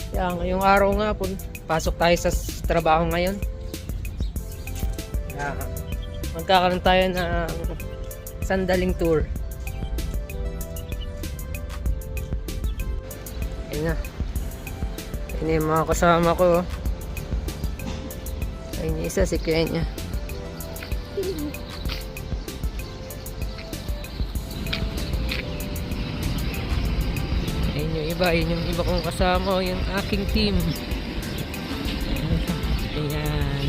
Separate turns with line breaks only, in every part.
Kaya ngayong araw nga po, pasok tayo sa trabaho ngayon. Kaya magkakaroon tayo ng sandaling tour. Ayun na. Ayun yung mga kasama ko. Ayun yung isa, si Kenya. Ayun yung iba kong kasama, yung aking team. Ayan.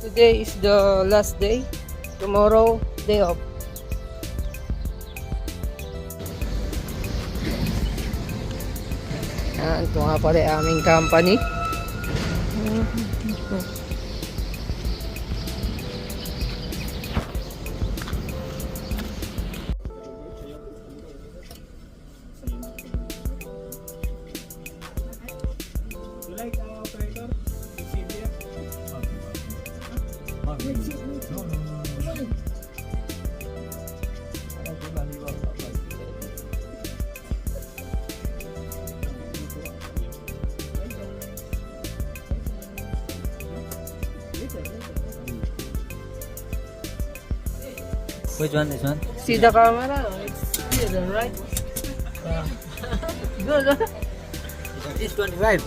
Today is the last day. Tomorrow, day off. Yan, ito nga pala yung aming company.
Which one? This one?
See the camera? It's good, right? Good, huh?
It's 25.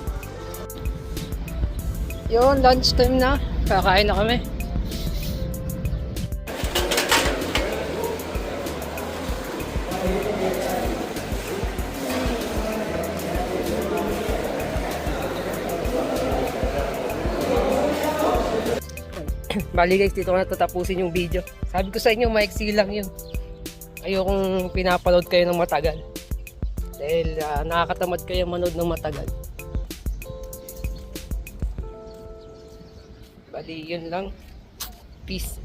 Yun, lunch time na. Kakain na kami. Bali guys, dito ko na tatapusin yung video. Sabi ko sa inyo, maiksi lang yun. Ayokong pinapanood kayo ng matagal. Dahil nakakatamad kayo manood ng matagal. Bali, yun lang. Peace.